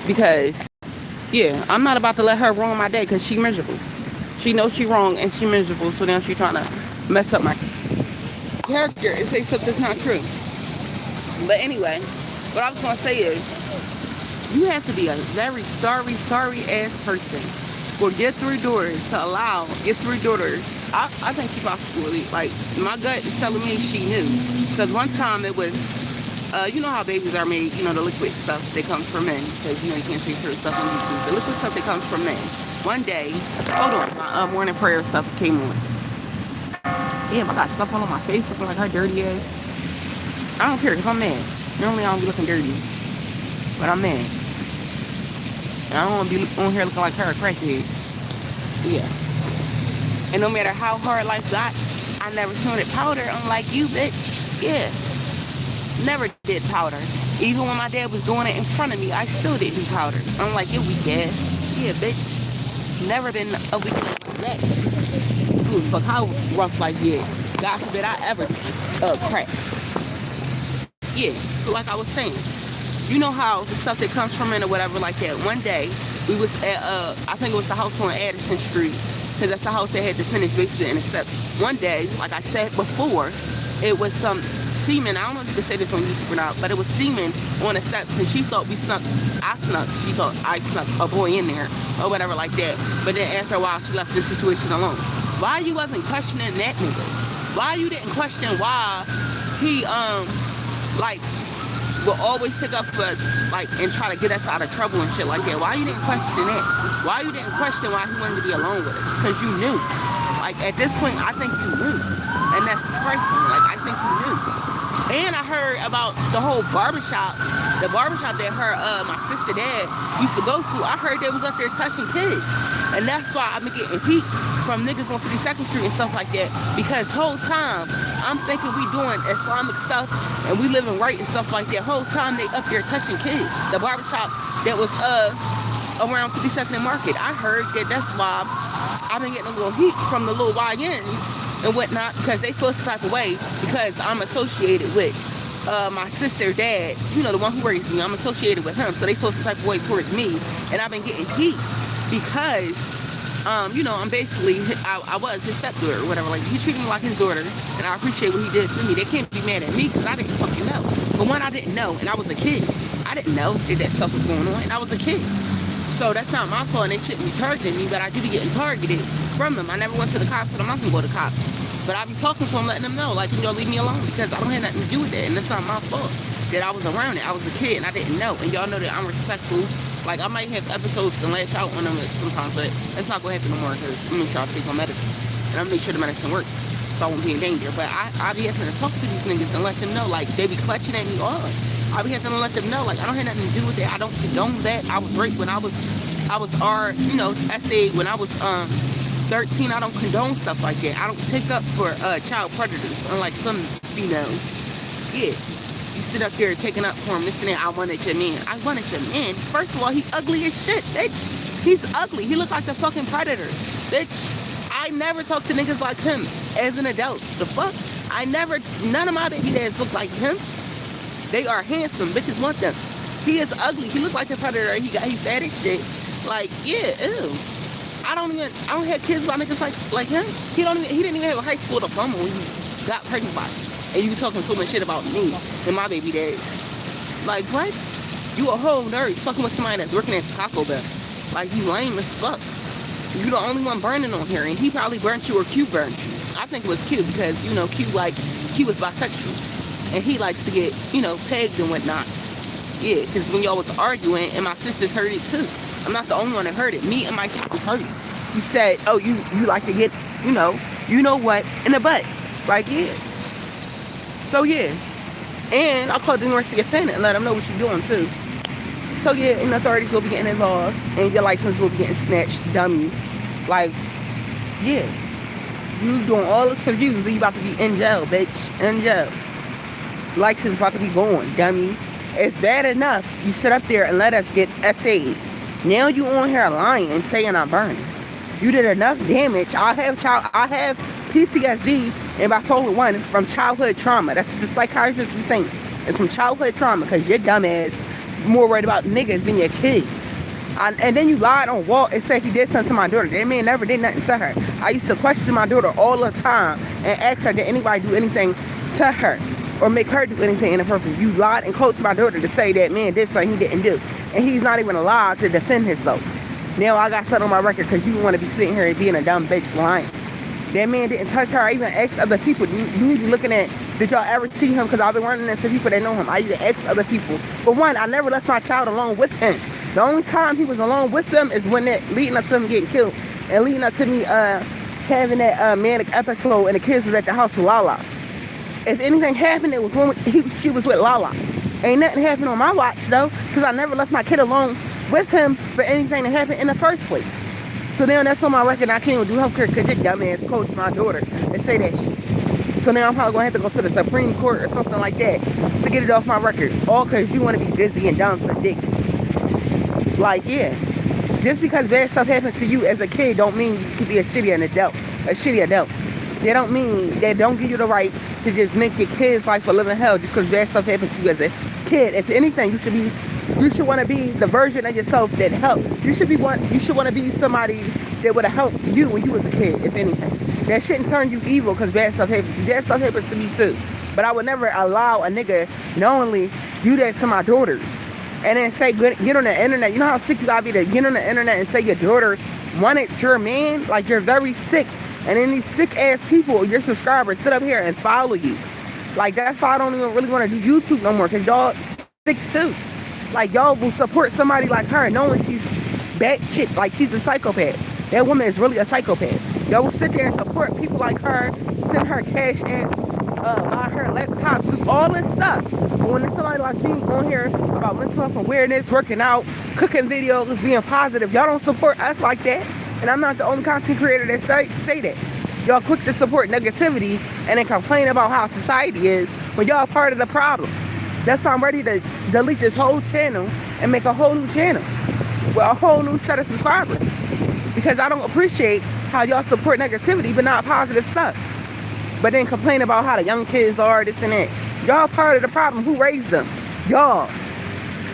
Because, yeah, I'm not about to let her ruin my day because she miserable. She knows she wrong and she miserable, so now she trying to mess up my character and say something that's not true. But anyway, what I was going to say is, you have to be a very sorry ass person for your three daughters to allow your three daughters. I think she possibly, like, my gut is telling me she knew. Because one time it was, you know how babies are made, the liquid stuff that comes from men. Because, you can't say certain stuff on YouTube. The liquid stuff that comes from men. One day, hold on, my morning prayer stuff came on. Damn, I got stuff all on my face looking like her dirty ass. I don't care because I'm mad. Normally I don't be looking dirty. But I'm mad. And I don't want to be on here looking like her a crackhead. Yeah. And no matter how hard life got, I never snorted powder, unlike you, bitch. Yeah. Never did powder. Even when my dad was doing it in front of me, I still didn't do powder. Unlike your weak ass. Yeah, bitch. Never been a weak ass that. Ooh, fuck, how rough life is. God forbid I ever crack. Yeah, so like I was saying, you know how the stuff that comes from it or whatever like that. One day, we was at, I think it was the house on Addison Street, because that's the house that had the finished basement and the steps. One day, like I said before, it was some semen. I don't know if you can say this on YouTube or not, but it was semen on the steps, and she thought she thought I snuck a boy in there or whatever like that. But then after a while, she left the situation alone. Why you wasn't questioning that nigga? Why you didn't question why he, like, will always stick up for us, like, and try to get us out of trouble and shit like that? Why you didn't question that? Why you didn't question why he wanted to be alone with us? Because you knew. Like, at this point, I think you knew. And that's trifling. Like, I think you knew. And I heard about the whole barbershop, the barbershop that my sister dad used to go to. I heard they was up there touching kids. And that's why I've been getting heat from niggas on 52nd Street and stuff like that. Because whole time, I'm thinking we doing Islamic stuff and we living right and stuff like that. Whole time they up there touching kids. The barbershop that was around 52nd and Market. I heard that that's why I've been getting a little heat from the little YNs and whatnot, because they feel some type of way because I'm associated with my sister dad, the one who raised me. I'm associated with him, so they feel some type of way towards me. And I've been getting heat because I'm basically, I was his stepdaughter or whatever. Like, he treated me like his daughter, and I appreciate what he did for me. They can't be mad at me because I didn't fucking know. But when I didn't know, and I was a kid, I didn't know that stuff was going on, and I was a kid. So that's not my fault, and they shouldn't be targeting me, but I do be getting targeted from them. I never went to the cops, and I'm not gonna go to the cops. But I be talking to them, letting them know, like, can y'all leave me alone? Because I don't have nothing to do with that, and it's not my fault that I was around it. I was a kid, and I didn't know. And y'all know that I'm respectful. Like, I might have episodes and lash out on them sometimes, but it's not gonna happen no more, because I'm gonna try to take my medicine. And I'm gonna make sure the medicine works, so I won't be in danger. But I be having to talk to these niggas and let them know, like, they be clutching at me hard. I be having to let them know, like, I don't have nothing to do with that. I don't condone that. I was raped when I was essay when I was 13. I don't condone stuff like that. I don't take up for child predators, unlike some females. Yeah, you sit up there taking up for him, this and that. I wanted your man. I wanted your man. First of all, he ugly as shit, bitch. He's ugly. He look like the fucking predator, bitch. I never talked to niggas like him as an adult. The fuck? None of my baby dads look like him. They are handsome. Bitches want them. He is ugly. He looks like the predator. He fat as shit. Like, yeah, ew. I don't have kids by niggas like him. He didn't even have a high school diploma when he got pregnant by me. And you talking so much shit about me and my baby dads. Like, what? You a whole nerd fucking with somebody that's working at Taco Bell. Like, you lame as fuck. You the only one burning on here, and he probably burnt you or Q burnt you. I think it was Q because, Q was bisexual. And he likes to get, pegged and whatnot. Yeah, because when y'all was arguing, and my sisters heard it too. I'm not the only one that heard it. Me and my sisters heard it. He said, oh, you like to get, you know what, in the butt. Like, yeah. So, yeah. And I called the University of Penn and let them know what you're doing, too. So, yeah, and the authorities will be getting involved. And your license will be getting snatched, dummy. Like, yeah. You doing all this for views, and you about to be in jail, bitch. In jail. License about to be going, dummy. It's bad enough you sit up there and let us get essayed. Now you on here lying and saying I'm burning. You did enough damage. I have PTSD and bipolar 1 from childhood trauma. That's what the psychiatrist be saying. It's from childhood trauma because your dumb ass more worried about niggas than your kids. And then you lied on Walt and said he did something to my daughter. That man never did nothing to her. I used to question my daughter all the time and ask her, did anybody do anything to her or make her do anything inappropriate? You lied and coached my daughter to say that man did something he didn't do. And he's not even allowed to defend himself. Now I got something on my record because you want to be sitting here and being a dumb bitch lying. That man didn't touch her. I even asked other people. You need to be looking at, did y'all ever see him? Because I've been running into people that know him. I even asked other people. But one, I never left my child alone with him. The only time he was alone with them is when that leading up to him getting killed. And leading up to me having that manic episode and the kids was at the house with Lala. If anything happened, it was when she was with Lala. Ain't nothing happened on my watch though, because I never left my kid alone with him for anything to happen in the first place. So now that's on my record. I can't even do healthcare because this dumbass coached my daughter and say that shit. So now I'm probably going to have to go to the Supreme Court or something like that to get it off my record. All because you want to be busy and dumb for dick. Like, yeah. Just because bad stuff happens to you as a kid don't mean you can be a shitty adult. They don't mean, they don't give you the right to just make your kid's life a living hell just because bad stuff happens to you as a kid. If anything, you should want to be the version of yourself that helped. You should want to be somebody that would have helped you when you was a kid, if anything. That shouldn't turn you evil because bad stuff happens to you. Bad stuff happens to me too. But I would never allow a nigga knowingly do that to my daughters. And then say, get on the internet. You know how sick you gotta be to get on the internet and say your daughter wanted your man? Like, you're very sick. And then these sick ass people, your subscribers, sit up here and follow you. Like, that's why I don't even really want to do YouTube no more, because y'all sick too. Like, y'all will support somebody like her knowing she's bad shit, like she's a psychopath. That woman is really a psychopath. Y'all will sit there and support people like her, send her cash and buy her laptops, do all this stuff. But when there's somebody like me on here about mental health awareness, working out, cooking videos, being positive, y'all don't support us like that. And I'm not the only content creator that say that. Y'all quick to support negativity and then complain about how society is when y'all part of the problem. That's why I'm ready to delete this whole channel and make a whole new channel with a whole new set of subscribers. Because I don't appreciate how y'all support negativity but not positive stuff. But then complain about how the young kids are, this and that. Y'all part of the problem. Who raised them? Y'all.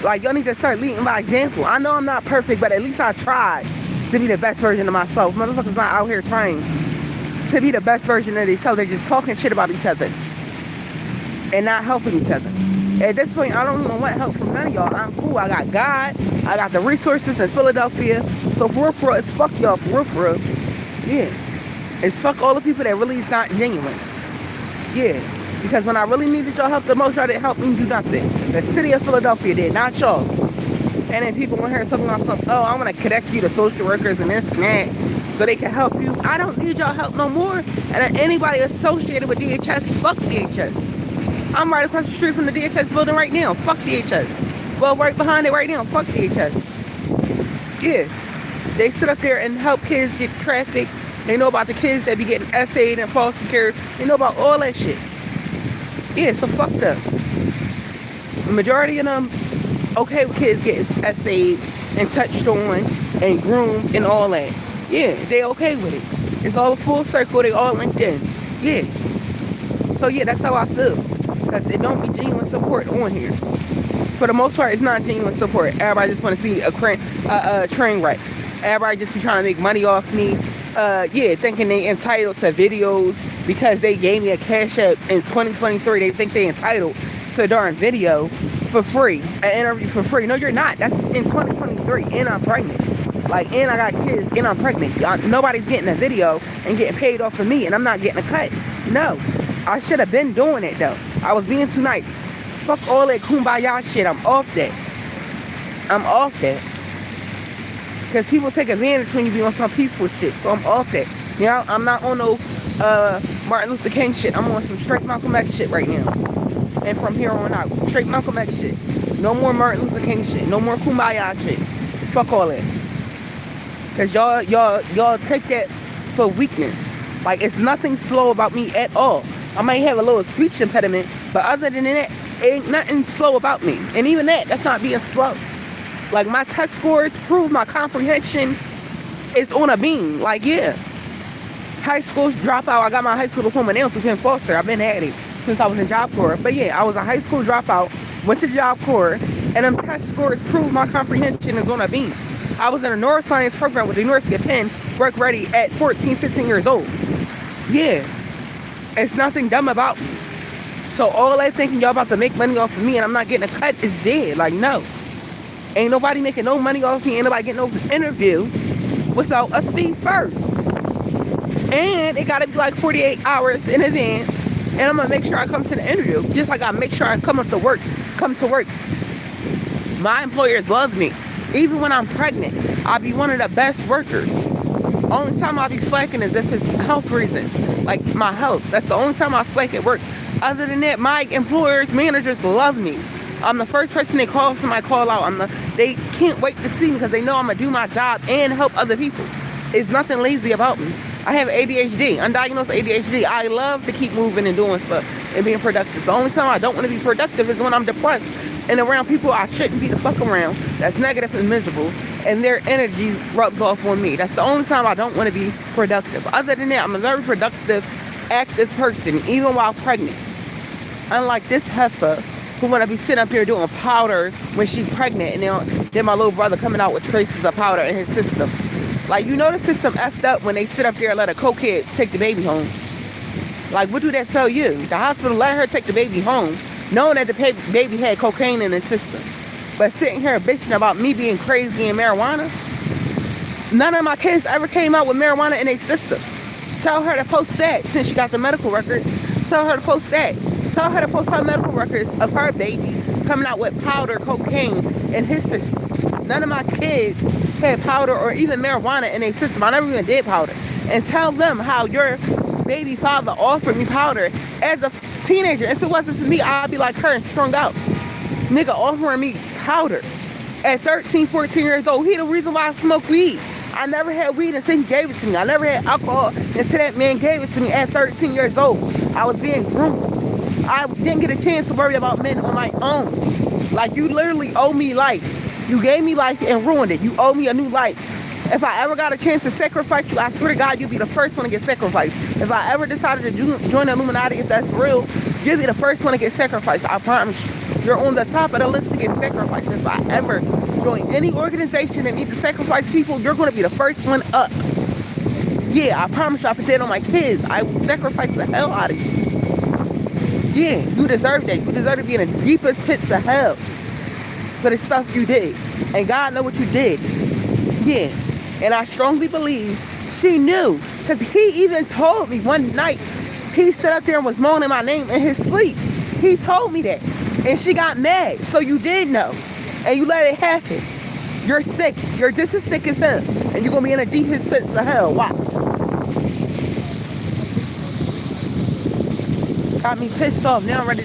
Like, y'all need to start leading by example. I know I'm not perfect, but at least I tried to be the best version of myself. Motherfuckers not out here trying to be the best version of themselves. They're just talking shit about each other and not helping each other. At this point, I don't even want help from none of y'all. I'm cool. I got God. I got the resources in Philadelphia. So for real, it's fuck y'all. For real. Yeah. It's fuck all the people that really is not genuine. Yeah. Because when I really needed y'all help the most, y'all didn't help me do nothing. The city of Philadelphia did, not y'all. And then people in here talking about something, oh, I want to connect you to social workers and this and that so they can help you. I don't need y'all help no more. And anybody associated with DHS, fuck DHS. I'm right across the street from the DHS building right now. Fuck DHS. Well, right behind it right now. Fuck DHS. Yeah. They sit up there and help kids get trafficked. They know about the kids that be getting essayed and foster care. They know about all that shit. Yeah, so fucked up. The majority of them okay with kids getting essayed and touched on and groomed and all that. Yeah, they okay with it. It's all a full circle. They all linked in. Yeah. So yeah, that's how I feel. Because it don't be genuine support on here. For the most part, it's not genuine support. Everybody just want to see a train wreck. Everybody just be trying to make money off me. Yeah, thinking they entitled to videos because they gave me a cash app in 2023. They think they entitled to a darn video for free, an interview for free. No, you're not. That's in 2023, and I'm pregnant. Like, and I got kids, and I'm pregnant. Nobody's getting a video and getting paid off for me, and I'm not getting a cut. No, I should have been doing it though. I was being too nice. Fuck all that kumbaya shit. I'm off that. I'm off that. Because people take advantage when you be on some peaceful shit. So I'm off that. You know, I'm not on no Martin Luther King shit. I'm on some straight Malcolm X shit right now. And from here on out, straight Malcolm X shit. No more Martin Luther King shit. No more kumbaya shit. Fuck all that. Because y'all take that for weakness. Like, it's nothing slow about me at all. I might have a little speech impediment, but other than that, ain't nothing slow about me. And even that's not being slow. Like, my test scores prove my comprehension is on a beam. Like, yeah. High school dropout. I got my high school diploma now through Penn Foster. I've been at it since I was in Job Corps. But yeah, I was a high school dropout. Went to Job Corps. And them test scores prove my comprehension is on a beam. I was in a neuroscience program with the University of Penn, work ready at 14, 15 years old. Yeah, it's nothing dumb about me. So all that thinking y'all about to make money off of me and I'm not getting a cut is dead. Like, no. Ain't nobody making no money off me. Ain't nobody getting no interview without a fee first. And it gotta be like 48 hours in advance. And I'm gonna make sure I come to the interview. Just like I make sure I come to work. My employers love me. Even when I'm pregnant, I'll be one of the best workers. Only time I'll be slacking is if it's health reasons. Like my health. That's the only time I slack at work. Other than that, my employers, managers love me. I'm the first person they call if somebody call out. They can't wait to see me because they know I'm gonna do my job and help other people. It's nothing lazy about me. I have ADHD, undiagnosed ADHD. I love to keep moving and doing stuff and being productive. The only time I don't want to be productive is when I'm depressed and around people I shouldn't be the fuck around, that's negative and miserable, and their energy rubs off on me. That's the only time I don't want to be productive. Other than that, I'm a very productive, active person, even while pregnant. Unlike this heifer who want to be sitting up here doing powder when she's pregnant, and then my little brother coming out with traces of powder in his system. Like, you know the system effed up when they sit up there and let a cokehead take the baby home. Like, what do that tell you? The hospital let her take the baby home, knowing that the baby had cocaine in his system. But sitting here bitching about me being crazy and marijuana? None of my kids ever came out with marijuana in their system. Tell her to post that since she got the medical records. Tell her to post that. Tell her to post her medical records of her baby coming out with powder cocaine in his system. None of my kids had powder or even marijuana in their system. I never even did powder. And tell them how your baby father offered me powder as a teenager. If it wasn't for me, I'd be like her and strung out. Nigga offering me powder at 13, 14 years old. He the reason why I smoke weed. I never had weed until he gave it to me. I never had alcohol until that man gave it to me at 13 years old. I was being groomed. I didn't get a chance to worry about men on my own. Like, you literally owe me life. You gave me life and ruined it. You owe me a new life. If I ever got a chance to sacrifice you, I swear to God, you'll be the first one to get sacrificed. If I ever decided to join the Illuminati, if that's real, you'll be the first one to get sacrificed. I promise you. You're on the top of the list to get sacrificed. If I ever join any organization that needs to sacrifice people, you're going to be the first one up. Yeah, I promise you, I put that on my kids. I will sacrifice the hell out of you. Yeah, you deserve that. You deserve to be in the deepest pits of hell for the stuff you did. And God know what you did. Yeah. And I strongly believe she knew. Because he even told me one night, he stood up there and was moaning my name in his sleep. He told me that. And she got mad. So you did know. And you let it happen. You're sick. You're just as sick as him. And you're going to be in the deepest pits of hell. Watch. Got me pissed off. Now I'm ready